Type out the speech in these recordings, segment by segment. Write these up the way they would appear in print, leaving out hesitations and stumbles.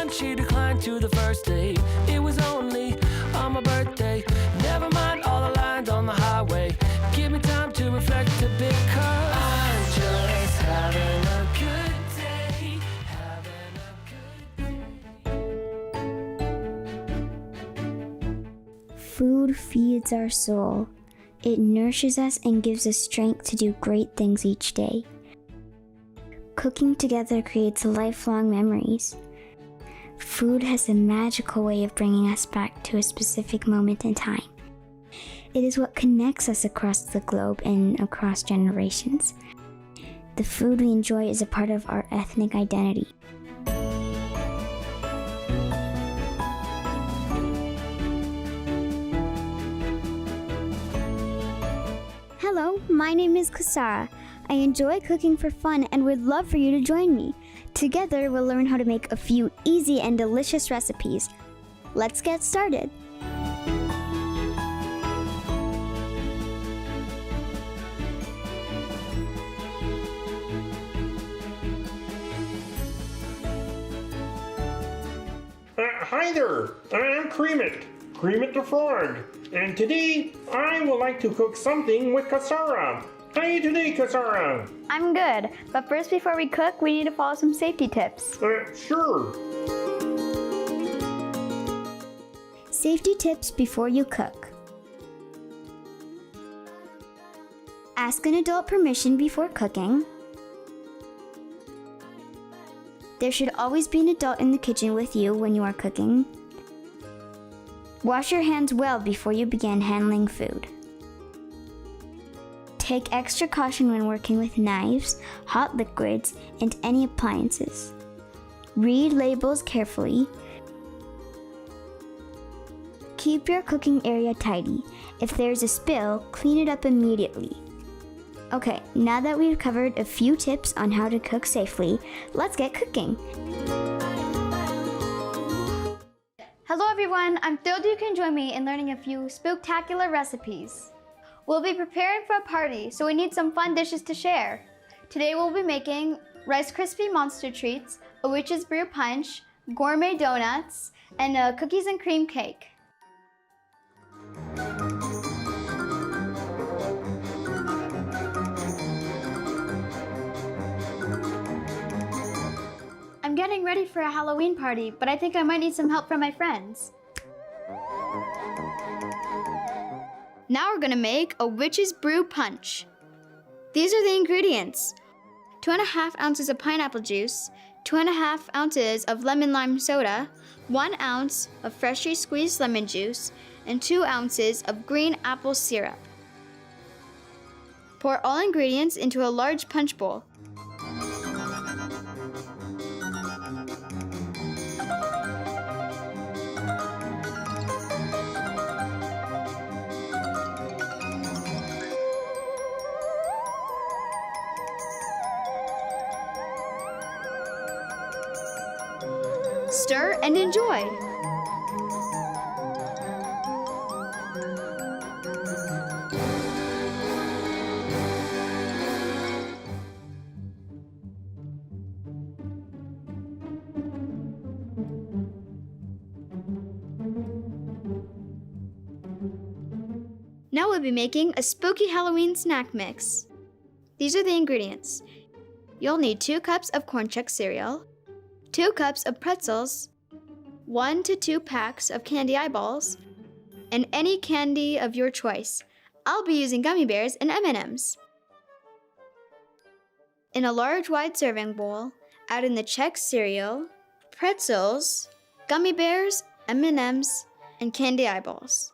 time she declined to the first date. It was only on my birthday. Never mind all the lines on the highway. Give me time to reflect a bit, 'cause I'm just having a good day. Food feeds our soul. It nourishes us and gives us strength to do great things each day. Cooking together creates lifelong memories. Food has a magical way of bringing us back to a specific moment in time. It is what connects us across the globe and across generations. The food we enjoy is a part of our ethnic identity. Hello, my name is Kyssara. I enjoy cooking for fun and would love for you to join me. Together, we'll learn how to make a few easy and delicious recipes. Let's get started. Hi there, I'm Creamit the Frog, and today I would like to cook something with Kyssara. How are you today, Kyssara? I'm good, but first before we cook, we need to follow some safety tips. Sure. Safety tips before you cook. Ask an adult permission before cooking. There should always be an adult in the kitchen with you when you are cooking. Wash your hands well before you begin handling food. Take extra caution when working with knives, hot liquids, and any appliances. Read labels carefully. Keep your cooking area tidy. If there's a spill, clean it up immediately. Okay, now that we've covered a few tips on how to cook safely, let's get cooking. Hello everyone, I'm thrilled you can join me in learning a few spooktacular recipes. We'll be preparing for a party, so we need some fun dishes to share. Today we'll be making Rice Krispie Monster Treats, a Witch's Brew Punch, gourmet donuts, and a cookies and cream cake. I'm getting ready for a Halloween party, but I think I might need some help from my friends. Now we're gonna make a Witch's Brew Punch. These are the ingredients: 2.5 ounces of pineapple juice, 2.5 ounces of lemon lime soda, 1 ounce of freshly squeezed lemon juice, and 2 ounces of green apple syrup. Pour all ingredients into a large punch bowl. Stir and enjoy! Now we'll be making a spooky Halloween snack mix. These are the ingredients. You'll need 2 cups of corn check cereal, 2 cups of pretzels, 1 to 2 packs of candy eyeballs, and any candy of your choice. I'll be using gummy bears and M&Ms. In a large wide serving bowl, add in the Chex cereal, pretzels, gummy bears, M&Ms, and candy eyeballs.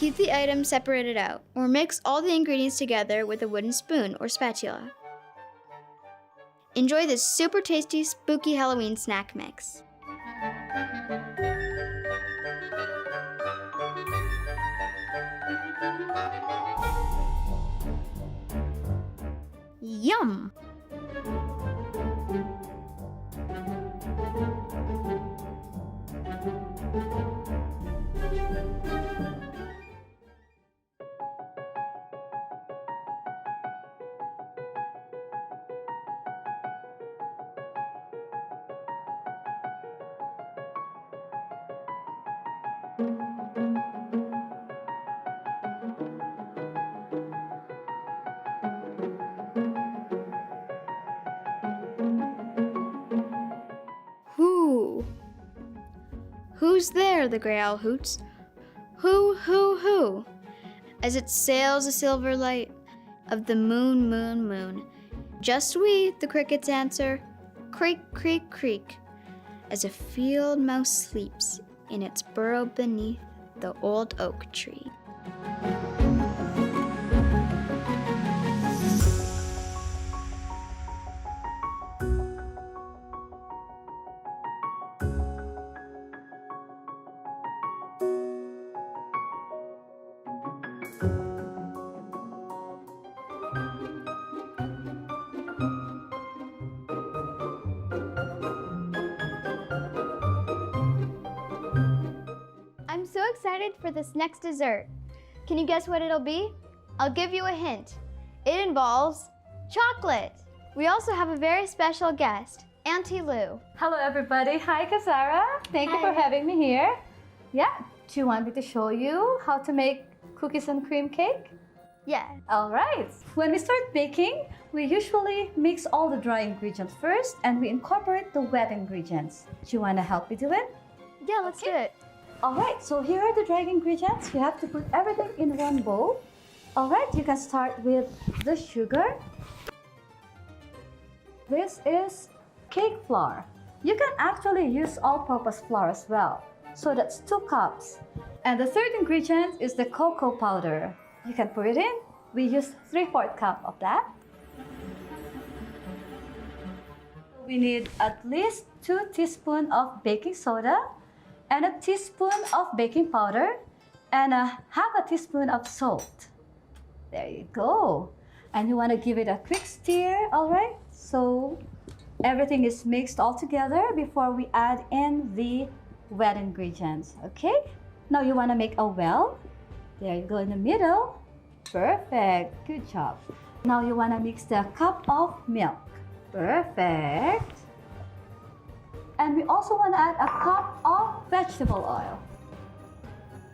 Keep the items separated out, or mix all the ingredients together with a wooden spoon or spatula. Enjoy this super tasty, spooky Halloween snack mix. Yum! Who's there? The gray owl hoots. Who? As it sails the silver light of the moon. Just we, the crickets answer, creak, creak, creak, as a field mouse sleeps in its burrow beneath the old oak tree. I'm so excited for this next dessert. Can you guess what it'll be? I'll give you a hint. It involves chocolate. We also have a very special guest, Auntie Lou. Hello everybody. Hi Kyssara. Thank you for having me here. Yeah, do you want me to show you how to make cookies and cream cake? Yeah. All right. When we start baking, we usually mix all the dry ingredients first and we incorporate the wet ingredients. Do you want to help me do it? Yeah, let's do it. All right, so here are the dry ingredients. You have to put everything in one bowl. All right, you can start with the sugar. This is cake flour. You can actually use all-purpose flour as well. So that's 2 cups. And the third ingredient is the cocoa powder. You can put it in. We use 3/4 cup of that. We need at least 2 teaspoons of baking soda and a teaspoon of baking powder and half a teaspoon of salt. There you go. And you want to give it a quick stir, all right? So everything is mixed all together before we add in the wet ingredients, okay? Now you want to make a well. There you go in the middle. Perfect, good job. Now you want to mix the cup of milk. Perfect. And we also want to add a cup of vegetable oil.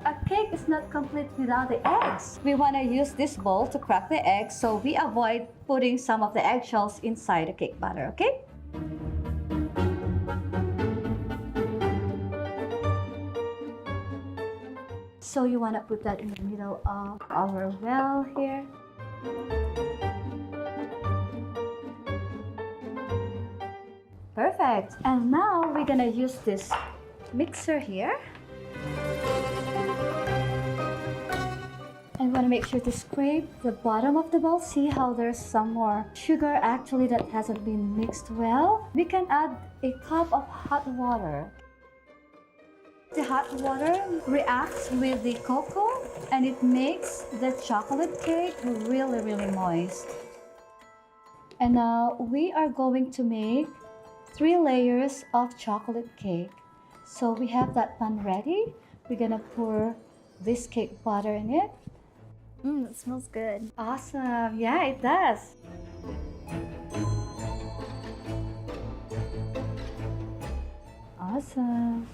A cake is not complete without the eggs. We want to use this bowl to crack the eggs so we avoid putting some of the eggshells inside the cake batter, okay? So you want to put that in the middle of our well here. Perfect. And now we're gonna use this mixer here. And we want to make sure to scrape the bottom of the bowl. See how there's some more sugar actually that hasn't been mixed well. We can add a cup of hot water. The hot water reacts with the cocoa and it makes the chocolate cake really, really moist. And now we are going to make 3 layers of chocolate cake. So we have that pan ready. We're gonna pour this cake batter in it. It smells good. Awesome. Yeah, it does. Awesome.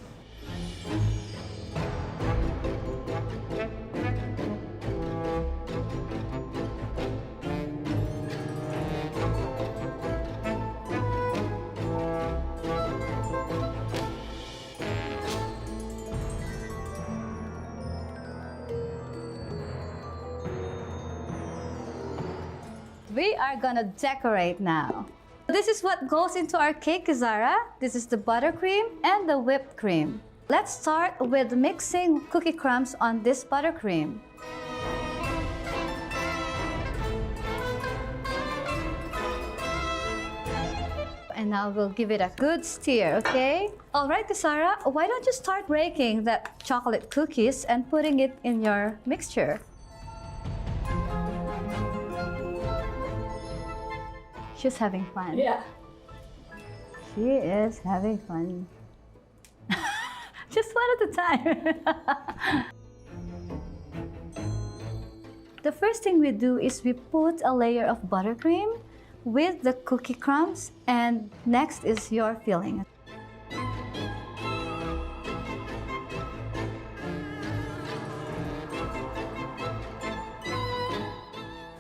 We are gonna decorate now. This is what goes into our cake, Kyssara. This is the buttercream and the whipped cream. Let's start with mixing cookie crumbs on this buttercream. and now we'll give it a good stir, okay? All right, Kyssara, why don't you start breaking that chocolate cookies and putting it in your mixture? She's having fun. Yeah. She is having fun. Just one at a time. The first thing we do is we put a layer of buttercream with the cookie crumbs, and next is your filling.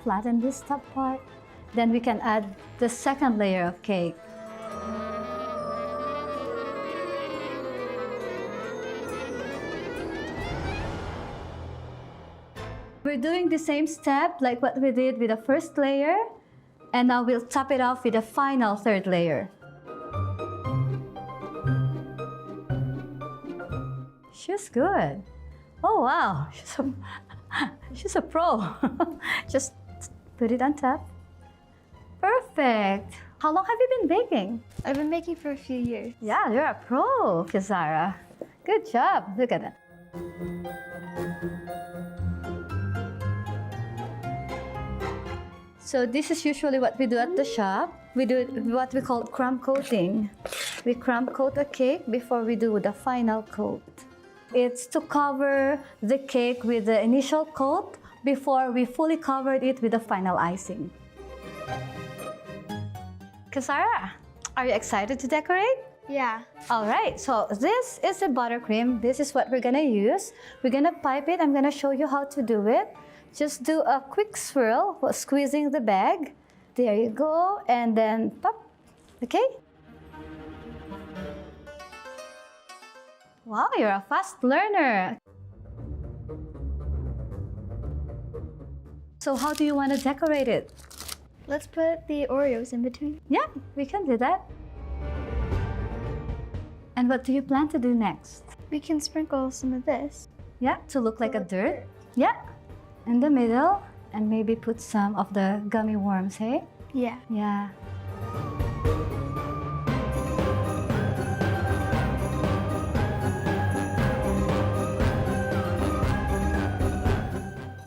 Flatten this top part. Then we can add the second layer of cake. We're doing the same step like what we did with the first layer, and now we'll top it off with the final third layer. She's good. Oh wow, she's a pro. Just put it on top. Perfect. How long have you been baking? I've been baking for a few years. Yeah, you're a pro, Kyssara. Good job. Look at that. So this is usually what we do at the shop. We do what we call crumb coating. We crumb coat a cake before we do the final coat. It's to cover the cake with the initial coat before we fully covered it with the final icing. Kyssara, are you excited to decorate? Yeah. All right, so this is the buttercream. This is what we're gonna use. We're gonna pipe it. I'm gonna show you how to do it. Just do a quick swirl while squeezing the bag. There you go, and then pop, okay? Wow, you're a fast learner. So how do you want to decorate it? Let's put the Oreos in between. Yeah, we can do that. And what do you plan to do next? We can sprinkle some of this. Yeah, to look like a dirt. Yeah, in the middle, and maybe put some of the gummy worms, hey? Yeah. Yeah.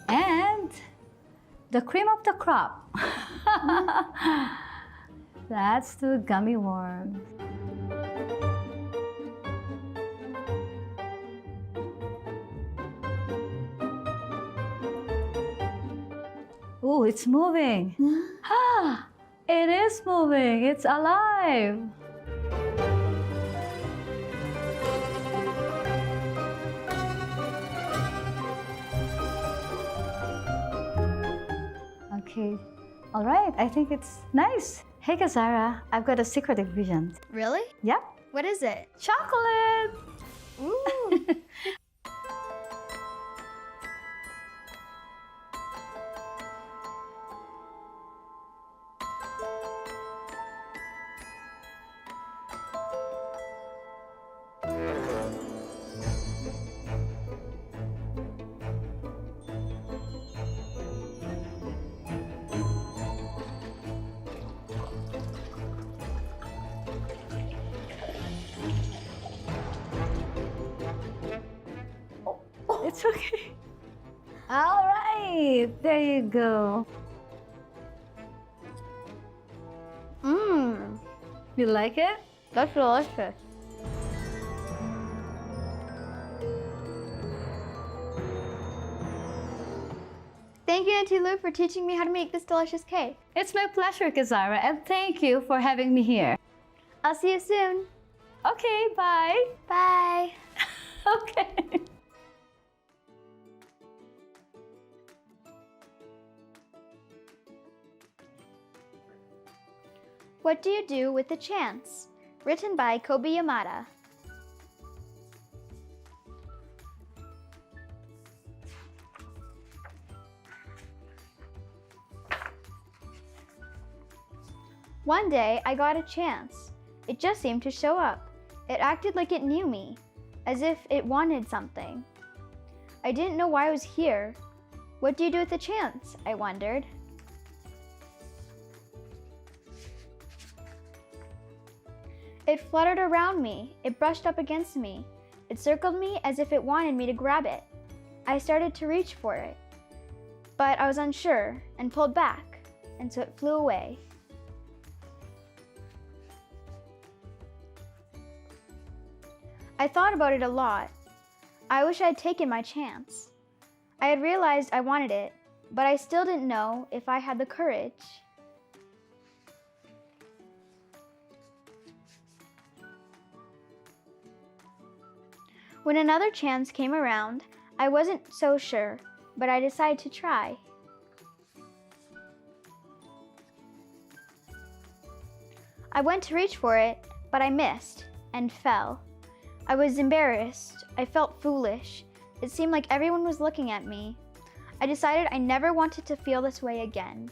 And the cream of the crop. That's the gummy worms. Oh, it's moving. Ah, it is moving. It's alive. Okay. All right. I think it's nice. Hey, Kyssara, I've got a secret ingredient. Really? Yep. What is it? Chocolate. Ooh. It's okay. All right. There you go. Mmm. You like it? That's delicious. Thank you, Auntie Lou, for teaching me how to make this delicious cake. It's my pleasure, Kyssara, and thank you for having me here. I'll see you soon. Okay, bye. Bye. Okay. What Do You Do with the Chance? Written by Kobe Yamada. One day, I got a chance. It just seemed to show up. It acted like it knew me, as if it wanted something. I didn't know why I was here. What do you do with a chance? I wondered. It fluttered around me. It brushed up against me. It circled me as if it wanted me to grab it. I started to reach for it, but I was unsure and pulled back, and so it flew away. I thought about it a lot. I wish I had taken my chance. I had realized I wanted it, but I still didn't know if I had the courage. When another chance came around, I wasn't so sure, but I decided to try. I went to reach for it, but I missed and fell. I was embarrassed. I felt foolish. It seemed like everyone was looking at me. I decided I never wanted to feel this way again.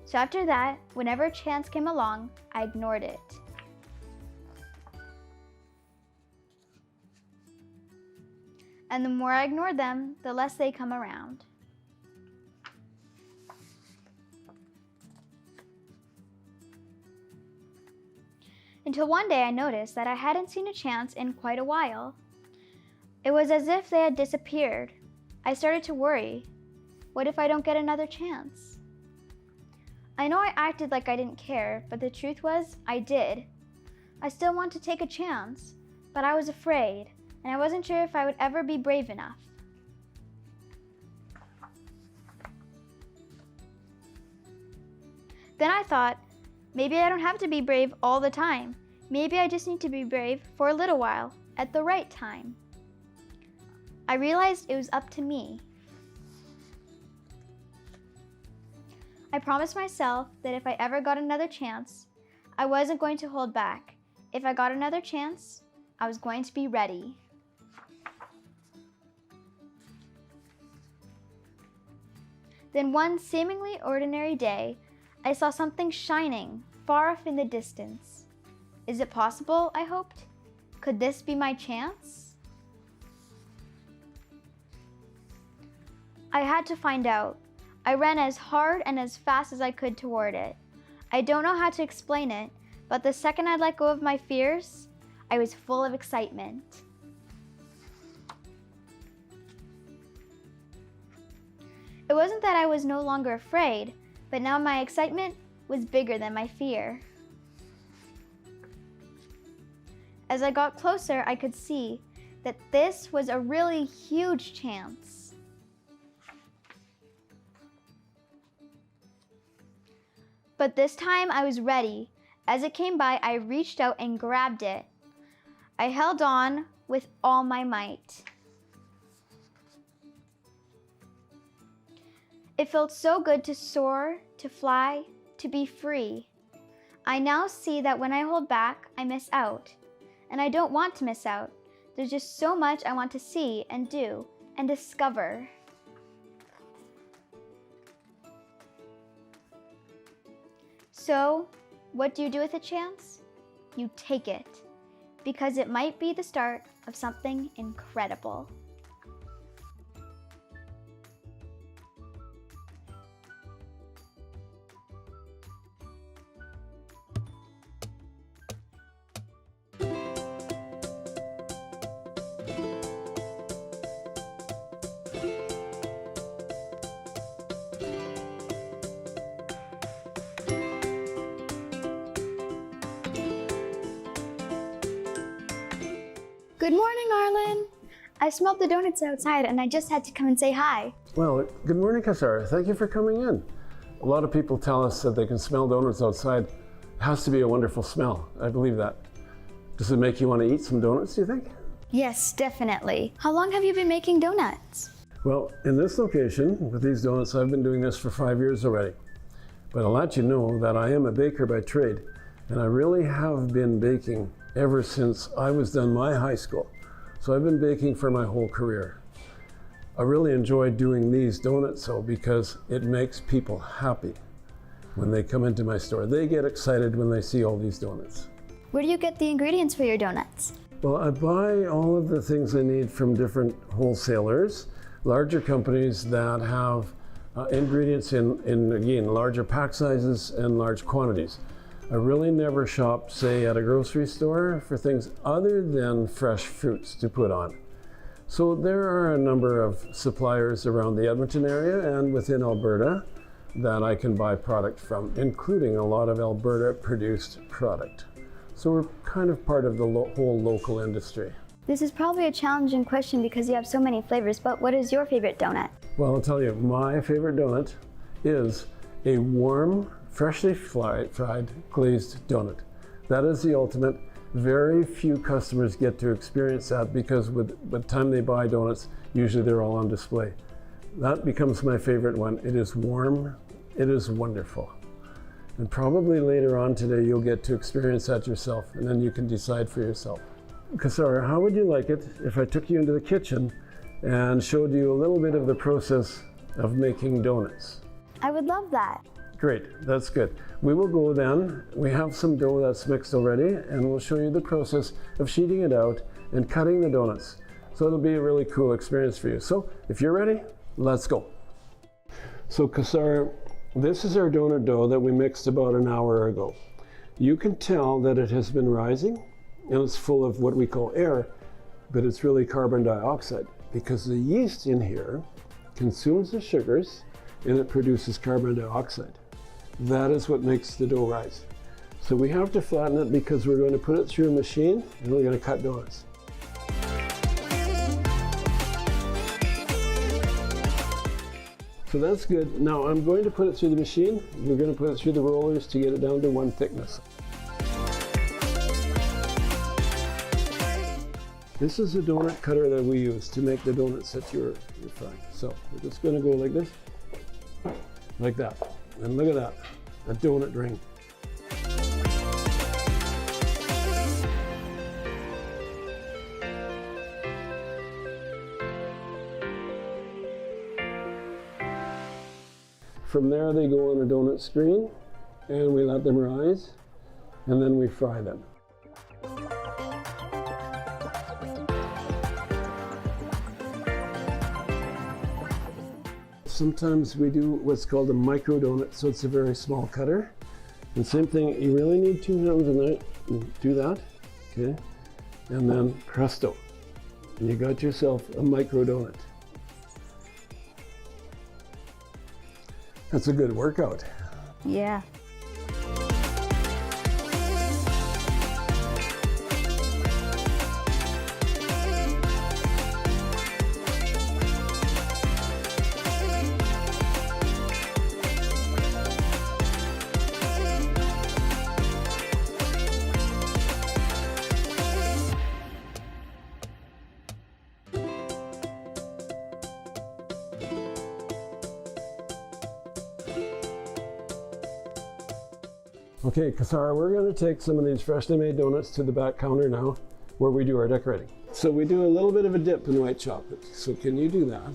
So after that, whenever a chance came along, I ignored it. And the more I ignored them, the less they come around. Until one day I noticed that I hadn't seen a chance in quite a while. It was as if they had disappeared. I started to worry. What if I don't get another chance? I know I acted like I didn't care, but the truth was, I did. I still wanted to take a chance, but I was afraid, and I wasn't sure if I would ever be brave enough. Then I thought, maybe I don't have to be brave all the time. Maybe I just need to be brave for a little while, at the right time. I realized it was up to me. I promised myself that if I ever got another chance, I wasn't going to hold back. If I got another chance, I was going to be ready. Then one seemingly ordinary day, I saw something shining far off in the distance. Is it possible, I hoped? Could this be my chance? I had to find out. I ran as hard and as fast as I could toward it. I don't know how to explain it, but the second I let go of my fears, I was full of excitement. It wasn't that I was no longer afraid, but now my excitement was bigger than my fear. As I got closer, I could see that this was a really huge chance. But this time I was ready. As it came by, I reached out and grabbed it. I held on with all my might. It felt so good to soar, to fly, to be free. I now see that when I hold back, I miss out. And I don't want to miss out. There's just so much I want to see and do and discover. So, what do you do with a chance? You take it, because it might be the start of something incredible. Good morning, Arlyn. I smelled the donuts outside and I just had to come and say hi. Well, good morning, Kyssara. Thank you for coming in. A lot of people tell us that they can smell donuts outside. It has to be a wonderful smell. I believe that. Does it make you want to eat some donuts, do you think? Yes, definitely. How long have you been making donuts? Well, in this location, with these donuts, I've been doing this for 5 years already. But I'll let you know that I am a baker by trade, and I really have been baking ever since I was done my high school. So I've been baking for my whole career. I really enjoy doing these donuts though, because it makes people happy when they come into my store. They get excited when they see all these donuts. Where do you get the ingredients for your donuts? Well, I buy all of the things I need from different wholesalers, larger companies that have ingredients in again, larger pack sizes and large quantities. I really never shop, say, at a grocery store for things other than fresh fruits to put on. So there are a number of suppliers around the Edmonton area and within Alberta that I can buy product from, including a lot of Alberta-produced product. So we're kind of part of the whole local industry. This is probably a challenging question because you have so many flavors, but what is your favorite donut? Well, I'll tell you, my favorite donut is a warm, freshly fried glazed donut. That is the ultimate. Very few customers get to experience that because by the time they buy donuts, usually they're all on display. That becomes my favorite one. It is warm, it is wonderful. And probably later on today, you'll get to experience that yourself, and then you can decide for yourself. Kyssara, how would you like it if I took you into the kitchen and showed you a little bit of the process of making donuts? I would love that. Great, that's good. We will go then. We have some dough that's mixed already, and we'll show you the process of sheeting it out and cutting the donuts. So it'll be a really cool experience for you. So if you're ready, let's go. So Kyssara, this is our donut dough that we mixed about an hour ago. You can tell that it has been rising, and it's full of what we call air, but it's really carbon dioxide because the yeast in here consumes the sugars and it produces carbon dioxide. That is what makes the dough rise. So we have to flatten it because we're going to put it through a machine and we're going to cut donuts. So that's good. Now I'm going to put it through the machine. We're going to put it through the rollers to get it down to one thickness. This is the donut cutter that we use to make the donuts that you're frying. So we're just going to go like this, like that. And look at that, a donut ring. From there they go on a donut screen and we let them rise and then we fry them. Sometimes we do what's called a micro donut, so it's a very small cutter. And same thing, you really need 2 hands in there. Do that, okay? And then presto, and you got yourself a micro donut. That's a good workout. Yeah. Okay, Kyssara, we're going to take some of these freshly made donuts to the back counter now, where we do our decorating. So we do a little bit of a dip in white chocolate. So can you do that?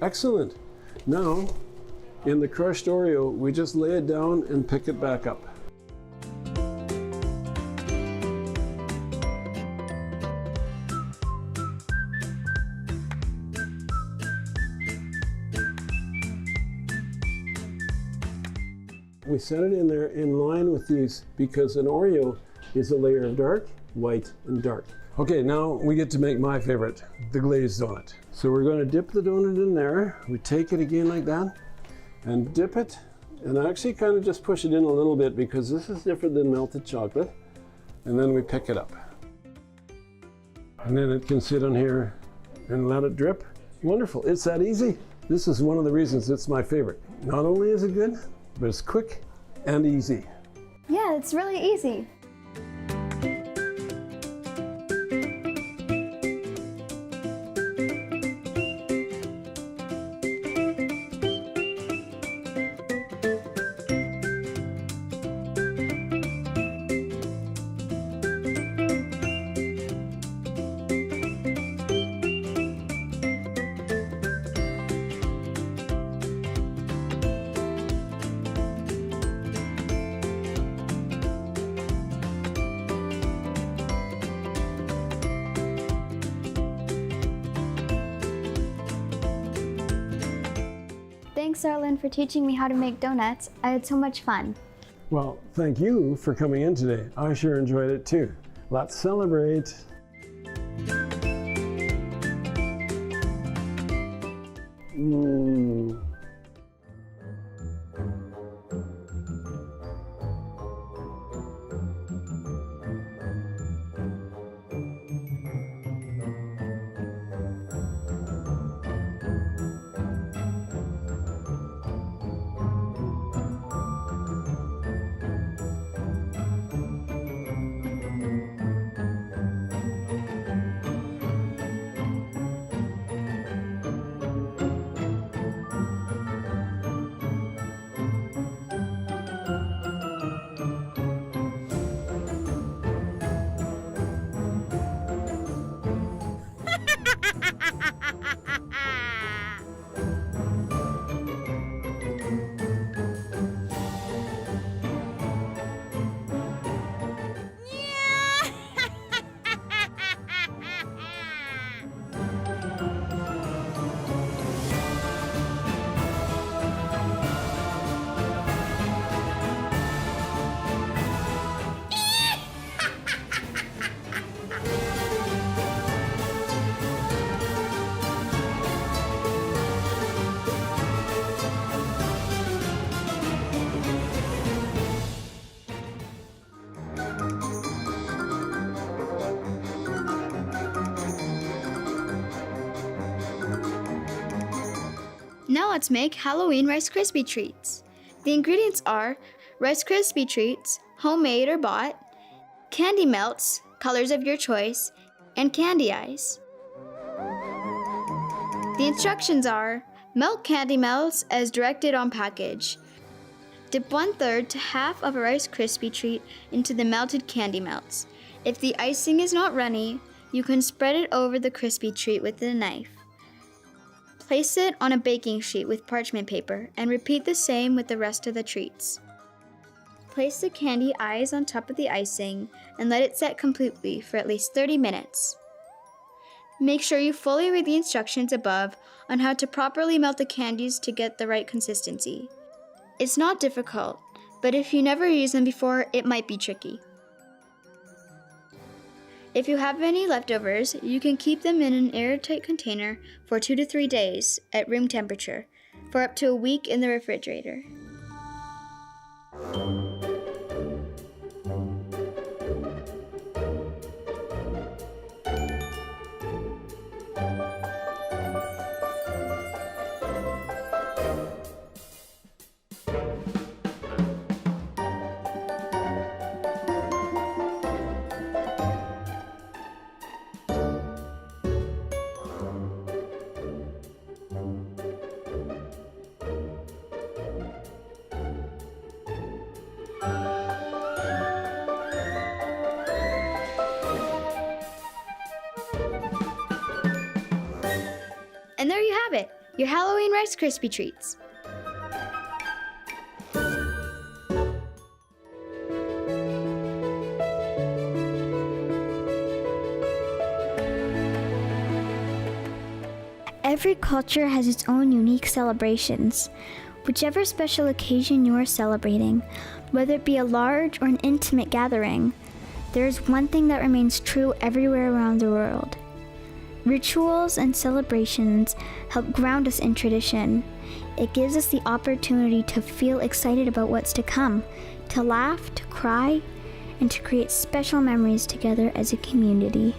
Excellent. Now, in the crushed Oreo, we just lay it down and pick it back up. We set it in there in line with these because an Oreo is a layer of dark, white, and dark. Okay, now we get to make my favorite, the glazed donut. So we're going to dip the donut in there. We take it again like that and dip it, and actually kind of just push it in a little bit because this is different than melted chocolate. And then we pick it up. And then it can sit on here and let it drip. Wonderful, it's that easy. This is one of the reasons it's my favorite. Not only is it good, but it's quick and easy. Yeah, it's really easy. Thanks, Arlyn, for teaching me how to make donuts. I had so much fun. Well, thank you for coming in today. I sure enjoyed it too. Let's celebrate. Now let's make Halloween Rice Krispie treats. The ingredients are Rice Krispie treats, homemade or bought, candy melts, colors of your choice, and candy eyes. The instructions are: melt candy melts as directed on package. Dip 1/3 to half of a Rice Krispie treat into the melted candy melts. If the icing is not runny, you can spread it over the crispy treat with a knife. Place it on a baking sheet with parchment paper and repeat the same with the rest of the treats. Place the candy eyes on top of the icing and let it set completely for at least 30 minutes. Make sure you fully read the instructions above on how to properly melt the candies to get the right consistency. It's not difficult, but if you never used them before, it might be tricky. If you have any leftovers, you can keep them in an airtight container for 2 to 3 days at room temperature for up to a week in the refrigerator. And there you have it, your Halloween Rice Krispie treats. Every culture has its own unique celebrations. Whichever special occasion you are celebrating, whether it be a large or an intimate gathering, there is one thing that remains true everywhere around the world. Rituals and celebrations help ground us in tradition. It gives us the opportunity to feel excited about what's to come, to laugh, to cry, and to create special memories together as a community.